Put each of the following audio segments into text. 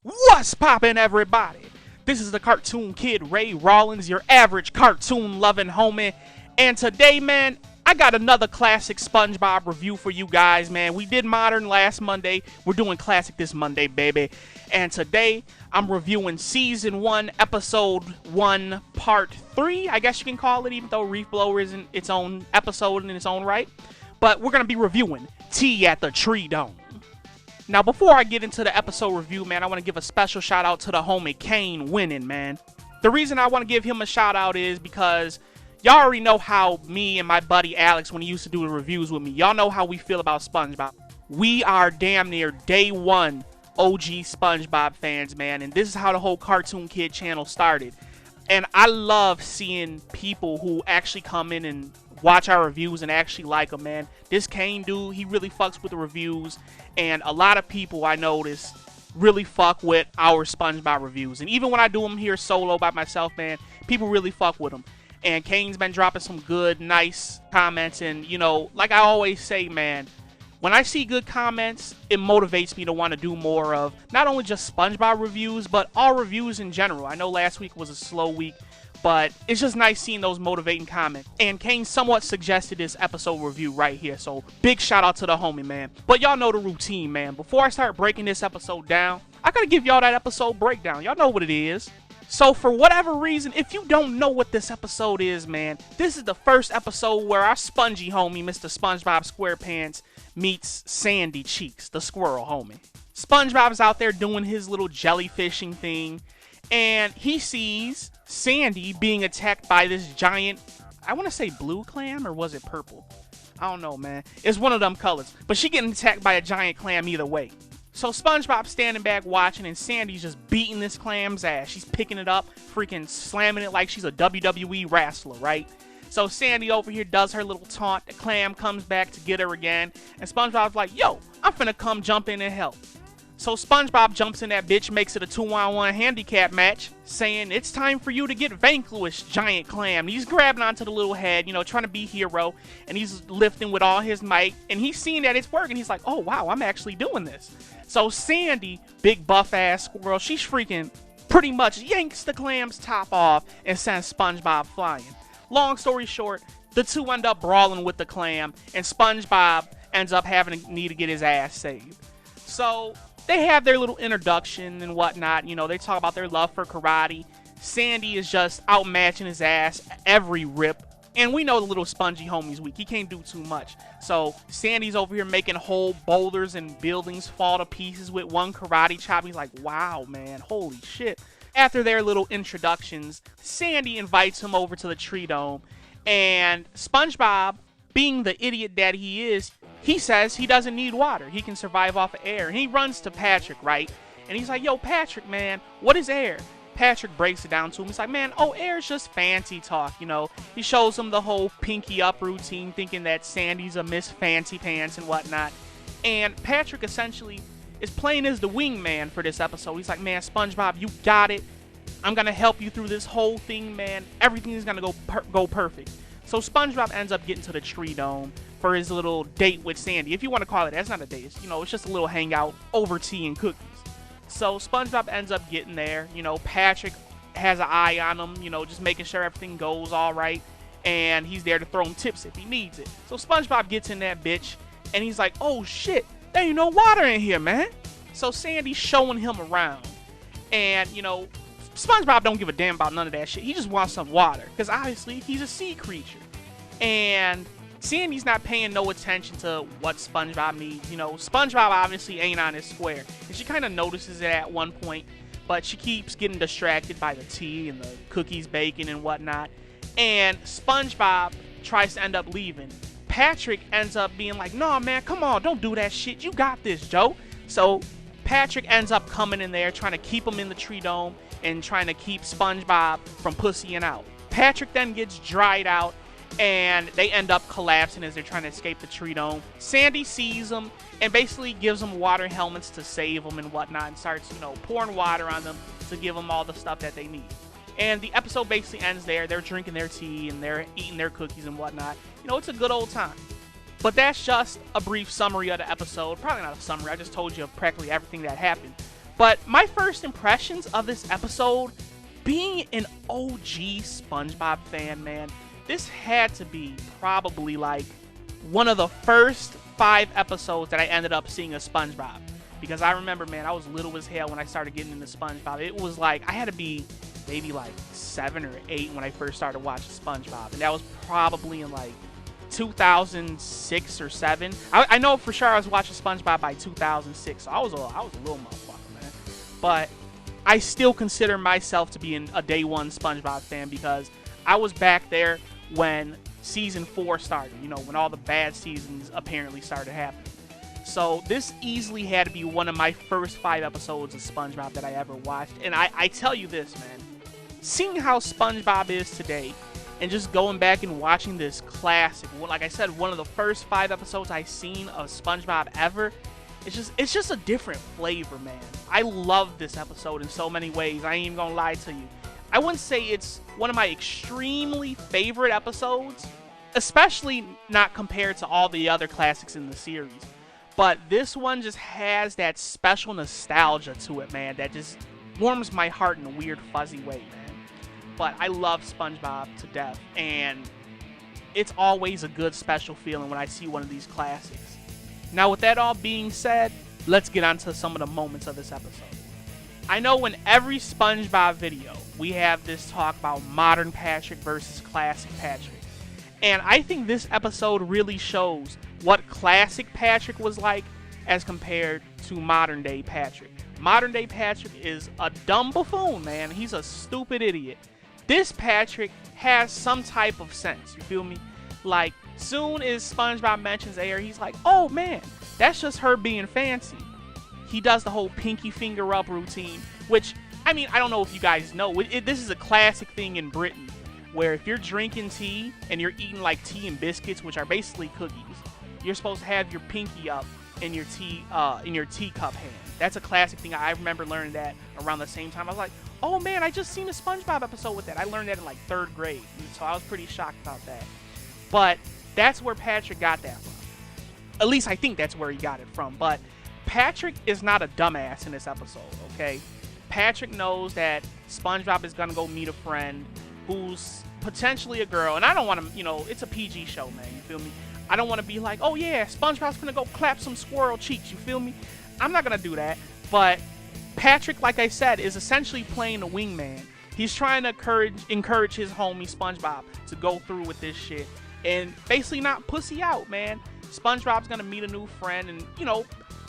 What's poppin', everybody? This is the cartoon kid Ray Rollins, your average cartoon loving homie. And today, man, I got another classic SpongeBob review for you guys, man. We did modern last Monday. We're doing classic this Monday, baby. And today, I'm reviewing Season 1, Episode 1, Part 3, I guess you can call it, even though Reef Blower isn't its own episode in its own right. But we're going to be reviewing Tea at the Treedome. Now, before I get into the episode review, man, I want to give a special shout out to the homie Kane winning, man. The reason I want to give him a shout out is because y'all already know how me and my buddy Alex, when he used to do the reviews with me, y'all know how we feel about SpongeBob. We are damn near day one OG SpongeBob fans, man, and this is how the whole Cartoon Kid channel started. And I love seeing people who actually come in and watch our reviews and actually like them, man. This Kane dude, he really fucks with the reviews, and a lot of people I notice really fuck with our SpongeBob reviews. And even when I do them here solo by myself, man, people really fuck with them. And Kane's been dropping some good, nice comments, and, you know, like I always say, man, when I see good comments, it motivates me to want to do more of not only just SpongeBob reviews, but all reviews in general. I know last week was a slow week, but it's just nice seeing those motivating comments. And Kane somewhat suggested this episode review right here, so big shout out to the homie, man. But y'all know the routine, man. Before I start breaking this episode down, I gotta give y'all that episode breakdown. Y'all know what it is. So for whatever reason, if you don't know what this episode is, man, this is the first episode where our spongy homie, Mr. SpongeBob SquarePants, meets Sandy Cheeks, the squirrel homie. SpongeBob's out there doing his little jellyfishing thing, and he sees Sandy being attacked by this giant, I want to say blue clam, or was it purple? I don't know, man. It's one of them colors. But she getting attacked by a giant clam either way. So SpongeBob's standing back watching, and Sandy's just beating this clam's ass. She's picking it up, freaking slamming it like she's a WWE wrestler, right? So Sandy over here does her little taunt. The clam comes back to get her again. And SpongeBob's like, yo, I'm finna come jump in and help. So SpongeBob jumps in that bitch, makes it a 2-on-1 handicap match, saying, it's time for you to get vanquished, giant clam. And he's grabbing onto the little head, you know, trying to be hero. And he's lifting with all his might. And he's seeing that it's working. He's like, oh, wow, I'm actually doing this. So Sandy, big buff-ass squirrel, she's freaking pretty much yanks the clam's top off and sends SpongeBob flying. Long story short, the two end up brawling with the clam, and SpongeBob ends up having to need to get his ass saved. So they have their little introduction and whatnot. You know, they talk about their love for karate. Sandy is just outmatching his ass every rip. And we know the little spongy homie's weak. He can't do too much. So Sandy's over here making whole boulders and buildings fall to pieces with one karate chop. He's like, wow, man, holy shit. After their little introductions, Sandy invites him over to the Treedome. And SpongeBob, being the idiot that he is, he says he doesn't need water. He can survive off of air. And he runs to Patrick, right? And he's like, yo, Patrick, man, what is air? Patrick breaks it down to him. He's like, man, oh, air's just fancy talk, you know. He shows him the whole pinky up routine, thinking that Sandy's a Miss Fancy Pants and whatnot. And Patrick essentially is playing as the wingman for this episode. He's like, man, SpongeBob, you got it. I'm going to help you through this whole thing, man. Everything is going to go perfect. So SpongeBob ends up getting to the Treedome for his little date with Sandy. If you want to call it, that's not a date. You know, it's just a little hangout over tea and cookies. So SpongeBob ends up getting there. You know, Patrick has an eye on him, you know, just making sure everything goes all right. And he's there to throw him tips if he needs it. So SpongeBob gets in that bitch, and he's like, oh, shit, there ain't no water in here, man. So Sandy's showing him around. And, you know, SpongeBob don't give a damn about none of that shit. He just wants some water, because obviously he's a sea creature. And Sandy's not paying no attention to what SpongeBob needs. You know, SpongeBob obviously ain't on his square. And she kind of notices it at one point, but she keeps getting distracted by the tea and the cookies baking and whatnot. And SpongeBob tries to end up leaving. Patrick ends up being like, nah, man, come on, don't do that shit. You got this, Joe. So Patrick ends up coming in there, trying to keep him in the Treedome and trying to keep SpongeBob from pussying out. Patrick then gets dried out, and they end up collapsing as they're trying to escape the Treedome. Sandy sees them and basically gives them water helmets to save them and whatnot, and starts, you know, pouring water on them to give them all the stuff that they need. And the episode basically ends there. They're drinking their tea and they're eating their cookies and whatnot. You know, it's a good old time. But that's just a brief summary of the episode. Probably not a summary. I just told you practically everything that happened. But my first impressions of this episode, being an OG SpongeBob fan, man, this had to be probably like one of the first 5 episodes that I ended up seeing of SpongeBob. Because I remember, man, I was little as hell when I started getting into SpongeBob. It was like, I had to be maybe like 7 or 8 when I first started watching SpongeBob. And that was probably in like 2006 or 7. I know for sure I was watching SpongeBob by 2006. So I was a little motherfucker, man. But I still consider myself to be a day one SpongeBob fan because I was back there when season 4 started, you know, when all the bad seasons apparently started happening. So this easily had to be one of my first 5 episodes of SpongeBob that I ever watched. And I tell you this, man, seeing how SpongeBob is today and just going back and watching this classic, like I said, one of the first 5 episodes I've seen of SpongeBob ever, it's just a different flavor, man. I love this episode in so many ways. I ain't even gonna lie to you. I wouldn't say it's one of my extremely favorite episodes, especially not compared to all the other classics in the series. But this one just has that special nostalgia to it, man, that just warms my heart in a weird, fuzzy way, man. But I love SpongeBob to death, and it's always a good, special feeling when I see one of these classics. Now, with that all being said, let's get on to some of the moments of this episode. I know in every SpongeBob video, we have this talk about modern Patrick versus classic Patrick. And I think this episode really shows what classic Patrick was like as compared to modern day Patrick. Modern day Patrick is a dumb buffoon, man. He's a stupid idiot. This Patrick has some type of sense, you feel me? Like, soon as SpongeBob mentions air, he's like, oh man, that's just her being fancy. He does the whole pinky finger up routine, which, I mean, I don't know if you guys know, this is a classic thing in Britain, where if you're drinking tea and you're eating like tea and biscuits, which are basically cookies, you're supposed to have your pinky up in your teacup hand. That's a classic thing. I remember learning that around the same time. I was like, oh man, I just seen a SpongeBob episode with that. I learned that in like 3rd grade, so I was pretty shocked about that. But that's where Patrick got that from. At least I think that's where he got it from. But Patrick is not a dumbass in this episode, okay? Patrick knows that SpongeBob is gonna go meet a friend who's potentially a girl, and I don't want to, you know, it's a PG show, man, you feel me? I don't want to be like, oh yeah, SpongeBob's gonna go clap some squirrel cheeks, you feel me? I'm not gonna do that, but Patrick, like I said, is essentially playing the wingman. He's trying to encourage his homie SpongeBob to go through with this shit and basically not pussy out, man. SpongeBob's gonna meet a new friend, and you know,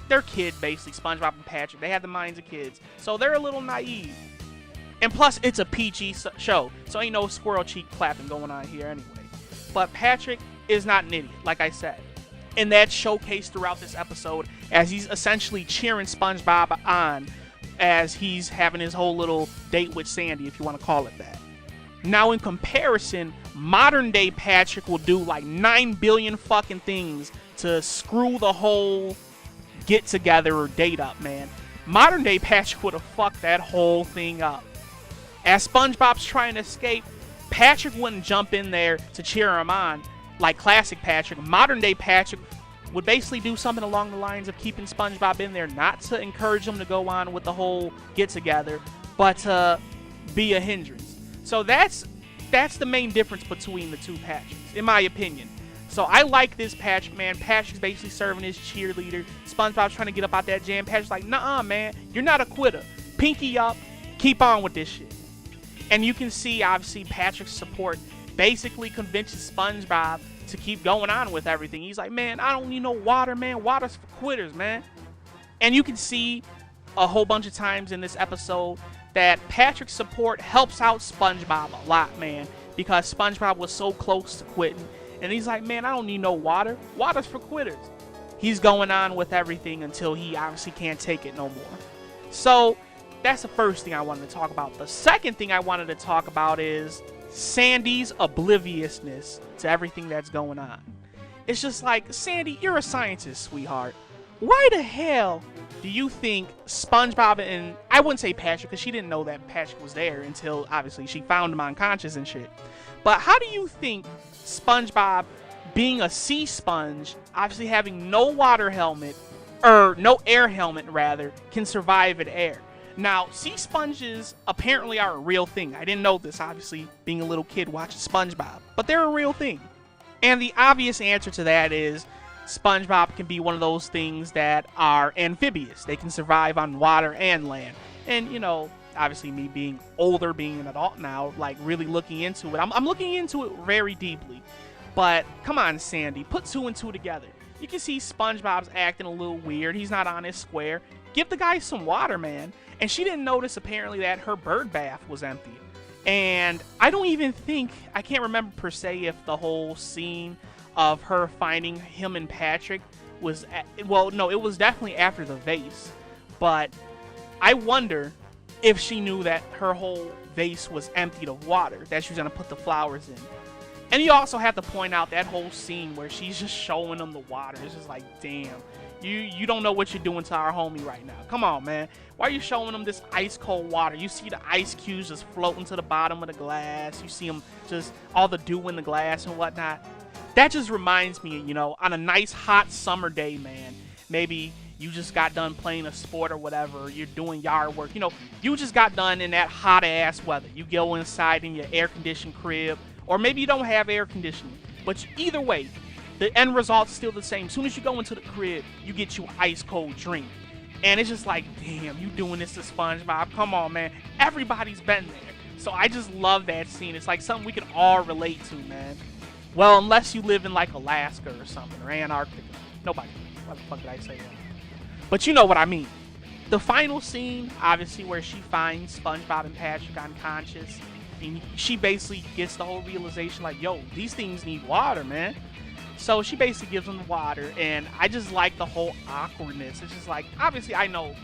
they're kids basically, SpongeBob and Patrick. They have the minds of kids, so they're a little naive. And plus, it's a PG show, so ain't no squirrel cheek clapping going on here anyway. But Patrick is not an idiot, like I said. And that's showcased throughout this episode as he's essentially cheering SpongeBob on as he's having his whole little date with Sandy, if you want to call it that. Now, in comparison, modern day Patrick will do like 9 billion fucking things to screw the whole get together or date up, man. Modern day Patrick would have fucked that whole thing up. As SpongeBob's trying to escape, Patrick wouldn't jump in there to cheer him on like classic Patrick. Modern day Patrick would basically do something along the lines of keeping SpongeBob in there, not to encourage him to go on with the whole get together, but to be a hindrance. So that's the main difference between the two Patricks, in my opinion. So I like this Patrick, man. Patrick's basically serving his cheerleader. SpongeBob's trying to get up out that jam. Patrick's like, nuh-uh, man, you're not a quitter. Pinky up, keep on with this shit. And you can see, obviously, Patrick's support basically convinces SpongeBob to keep going on with everything. He's like, man, I don't need no water, man. Water's for quitters, man. And you can see a whole bunch of times in this episode that Patrick's support helps out SpongeBob a lot, man, because SpongeBob was so close to quitting. And he's like, man, I don't need no water. Water's for quitters. He's going on with everything until he obviously can't take it no more. So that's the first thing I wanted to talk about. The second thing I wanted to talk about is Sandy's obliviousness to everything that's going on. It's just like, Sandy, you're a scientist, sweetheart. Why the hell do you think SpongeBob and, I wouldn't say Patrick, because she didn't know that Patrick was there until obviously she found him unconscious and shit. But how do you think SpongeBob, being a sea sponge, obviously having no water helmet, or no air helmet rather, can survive in air? Now, sea sponges apparently are a real thing. I didn't know this, obviously, being a little kid watching SpongeBob, but they're a real thing. And the obvious answer to that is SpongeBob can be one of those things that are amphibious. They can survive on water and land. And, you know, obviously me being older, being an adult now, like really looking into it, I'm looking into it very deeply. But come on, Sandy, put two and two together. You can see SpongeBob's acting a little weird. He's not on his square. Give the guy some water, man. And she didn't notice, apparently, that her bird bath was empty. And I don't even think, I can't remember per se if the whole scene of her finding him and Patrick was, well, no, it was definitely after the vase. But I wonder if she knew that her whole vase was emptied of water, that she was going to put the flowers in. And you also have to point out that whole scene where she's just showing them the water. It's just like, damn, you don't know what you're doing to our homie right now. Come on, man. Why are you showing them this ice cold water? You see the ice cubes just floating to the bottom of the glass. You see them just all the dew in the glass and whatnot. That just reminds me, you know, on a nice hot summer day, man, maybe you just got done playing a sport or whatever, you're doing yard work, you know, you just got done in that hot ass weather. You go inside in your air conditioned crib, or maybe you don't have air conditioning, but either way, the end result's still the same. As soon as you go into the crib, you get you an ice cold drink. And it's just like, damn, you doing this to SpongeBob? Come on, man. Everybody's been there. So I just love that scene. It's like something we can all relate to, man. Well, unless you live in like Alaska or something, or Antarctica. Nobody. What the fuck did I say that? But you know what I mean. The final scene, obviously, where she finds SpongeBob and Patrick unconscious. And she basically gets the whole realization like, yo, these things need water, man. So she basically gives them the water, and I just like the whole awkwardness. It's just like, obviously I know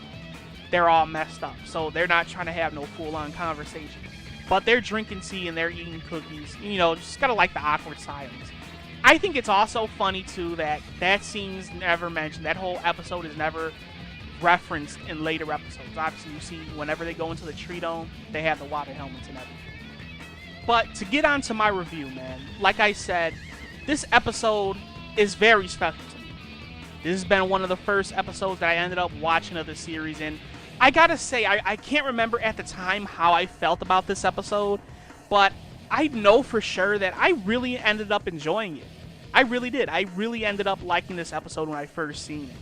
they're all messed up, so they're not trying to have no full-on conversation. But they're drinking tea and they're eating cookies. You know, just gotta like the awkward silence. I think it's also funny, too, that that scene's never mentioned. That whole episode is never referenced in later episodes. Obviously, you see whenever they go into the Treedome, they have the water helmets and everything. But to get on to my review, man, like I said, this episode is very special to me. This has been one of the first episodes that I ended up watching of the series, and I gotta say, I can't remember at the time how I felt about this episode, but I know for sure that I really ended up enjoying it. I really did. I really ended up liking this episode when I first seen it.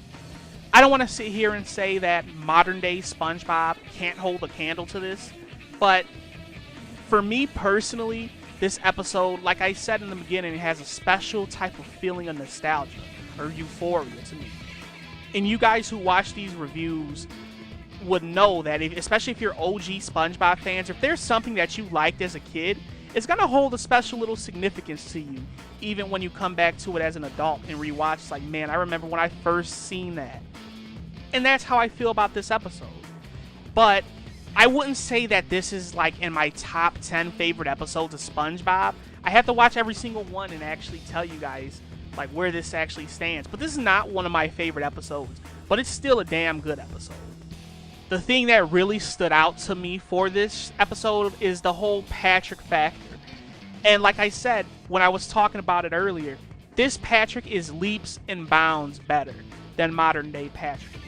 I don't want to sit here and say that modern-day SpongeBob can't hold a candle to this, but for me personally, this episode, like I said in the beginning, it has a special type of feeling of nostalgia or euphoria to me. And you guys who watch these reviews would know that, especially if you're OG SpongeBob fans, if there's something that you liked as a kid, it's going to hold a special little significance to you, even when you come back to it as an adult and rewatch. It's like, man, I remember when I first seen that. And that's how I feel about this episode. But I wouldn't say that this is like in my top 10 favorite episodes of SpongeBob. I have to watch every single one and actually tell you guys like where this actually stands. But this is not one of my favorite episodes, but it's still a damn good episode. The thing that really stood out to me for this episode is the whole Patrick factor. And like I said when I was talking about it earlier, this Patrick is leaps and bounds better than modern day Patrick.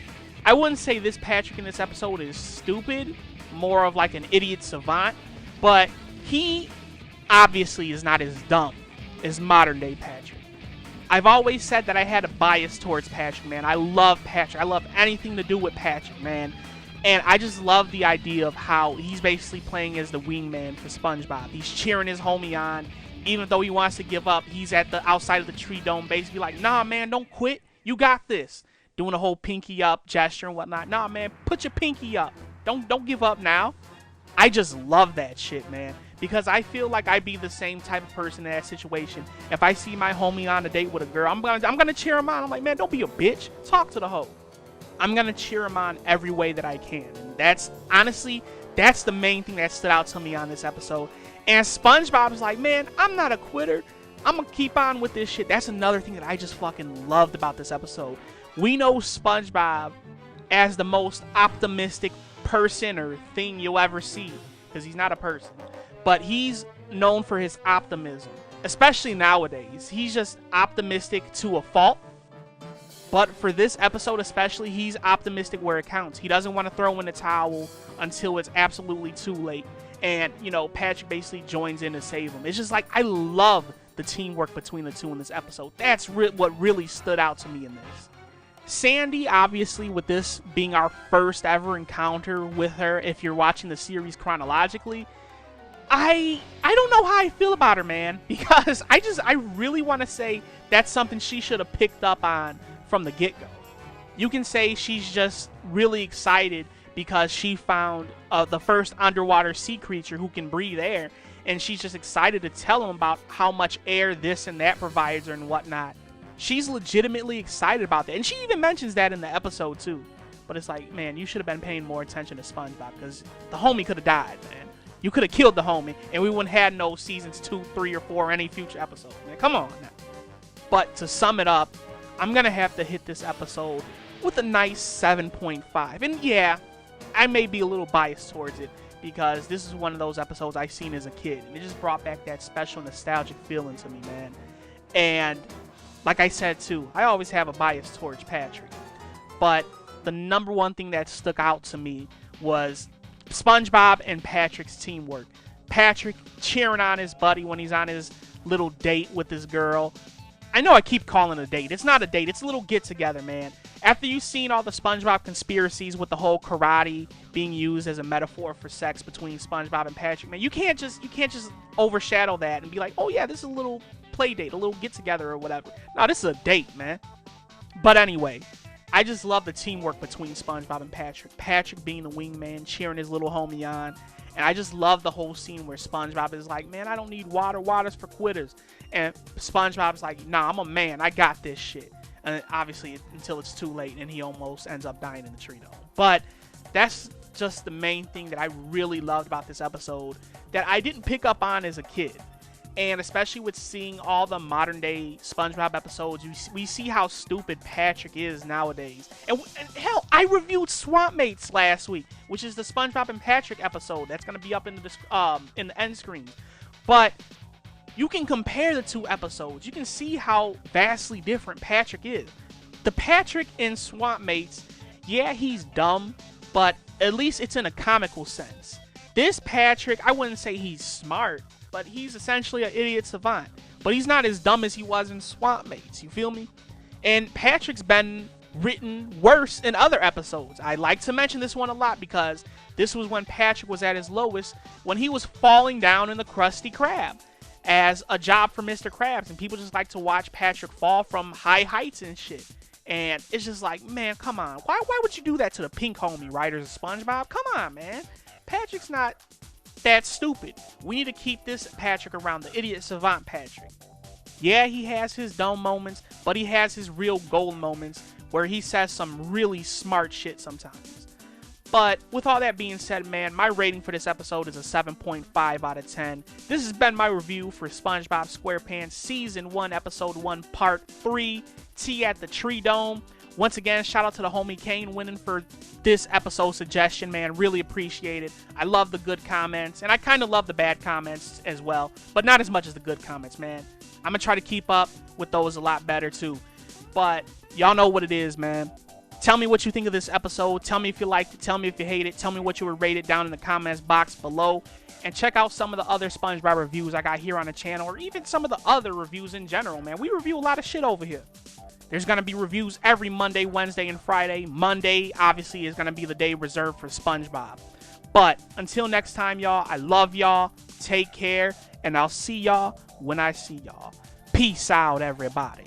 I wouldn't say this Patrick in this episode is stupid, more of like an idiot savant, but he obviously is not as dumb as modern day Patrick. I've always said that I had a bias towards Patrick, man. I love Patrick. I love anything to do with Patrick, man. And I just love the idea of how he's basically playing as the wingman for SpongeBob. He's cheering his homie on. Even though he wants to give up, he's at the outside of the Treedome basically like, nah, man, don't quit. You got this. Doing a whole pinky up gesture and whatnot. Nah, man, put your pinky up. Don't give up now. I just love that shit, man. Because I feel like I'd be the same type of person in that situation. If I see my homie on a date with a girl, I'm gonna cheer him on. I'm like, man, don't be a bitch. Talk to the hoe. I'm gonna cheer him on every way that I can. And that's, honestly, that's the main thing that stood out to me on this episode. And SpongeBob's like, man, I'm not a quitter. I'm gonna keep on with this shit. That's another thing that I just fucking loved about this episode. We know SpongeBob as the most optimistic person or thing you'll ever see, because he's not a person, but he's known for his optimism, especially nowadays. He's just optimistic to a fault, But for this episode especially, he's optimistic where it counts. He doesn't want to throw in the towel until it's absolutely too late. And, you know, Patrick basically joins in to save him. It's just like, I love the teamwork between the two in this episode. That's what really stood out to me in this. Sandy, obviously, with this being our first ever encounter with her, if you're watching the series chronologically, I don't know how I feel about her, man. Because I really want to say that's something she should have picked up on from the get-go. You can say she's just really excited because she found the first underwater sea creature who can breathe air, and she's just excited to tell him about how much air this and that provides her and whatnot. She's legitimately excited about that, and she even mentions that in the episode too. But it's like, man, you should have been paying more attention to SpongeBob, because the homie could have died, man. You could have killed the homie, and we wouldn't have had no seasons 2, 3, or 4, or any future episodes, man. Come on now. But to sum it up, I'm gonna have to hit this episode with a nice 7.5. And yeah, I may be a little biased towards it, because this is one of those episodes I seen as a kid, and it just brought back that special nostalgic feeling to me, man. And like I said too, I always have a bias towards Patrick. But the number one thing that stuck out to me was SpongeBob and Patrick's teamwork. Patrick cheering on his buddy when he's on his little date with his girl. I know I keep calling it a date. It's not a date. It's a little get-together, man. After you've seen all the SpongeBob conspiracies with the whole karate being used as a metaphor for sex between SpongeBob and Patrick, man, you can't just overshadow that and be like, oh yeah, this is a little play date, a little get-together or whatever. No, this is a date, man. But anyway, I just love the teamwork between SpongeBob and Patrick. Patrick being the wingman, cheering his little homie on. And I just love the whole scene where SpongeBob is like, man, I don't need water. Water's for quitters. And SpongeBob's like, nah, I'm a man. I got this shit. And obviously, until it's too late, and he almost ends up dying in the Treedome. But that's just the main thing that I really loved about this episode that I didn't pick up on as a kid. And especially with seeing all the modern day SpongeBob episodes, we see how stupid Patrick is nowadays. And hell, I reviewed Swamp Mates last week, which is the SpongeBob and Patrick episode. That's going to be up in the end screen. But you can compare the two episodes. You can see how vastly different Patrick is. The Patrick in Swamp Mates, yeah, he's dumb, but at least it's in a comical sense. This Patrick, I wouldn't say he's smart, but he's essentially an idiot savant. But he's not as dumb as he was in Swamp Mates, you feel me? And Patrick's been written worse in other episodes. I like to mention this one a lot because this was when Patrick was at his lowest, when he was falling down in the Krusty Krab as a job for Mr. Krabs, and people just like to watch Patrick fall from high heights and shit. And it's just like, man, come on. Why would you do that to the pink homie writers of SpongeBob? Come on, man. Patrick's not that stupid. We need to keep this Patrick around, the idiot savant Patrick. Yeah, he has his dumb moments, but he has his real gold moments where he says some really smart shit sometimes. But with all that being said, man, my rating for this episode is a 7.5 out of 10. This has been my review for SpongeBob SquarePants Season 1, Episode 1, Part 3, Tea at the Treedome. Once again, shout out to the homie Kane winning for this episode suggestion, man. Really appreciate it. I love the good comments, and I kind of love the bad comments as well, but not as much as the good comments, man. I'm going to try to keep up with those a lot better, too. But y'all know what it is, man. Tell me what you think of this episode. Tell me if you liked it. Tell me if you hate it. Tell me what you would rate it down in the comments box below. And check out some of the other SpongeBob reviews I got here on the channel, or even some of the other reviews in general, man. We review a lot of shit over here. There's going to be reviews every Monday, Wednesday, and Friday. Monday, obviously, is going to be the day reserved for SpongeBob. But until next time, y'all, I love y'all. Take care, and I'll see y'all when I see y'all. Peace out, everybody.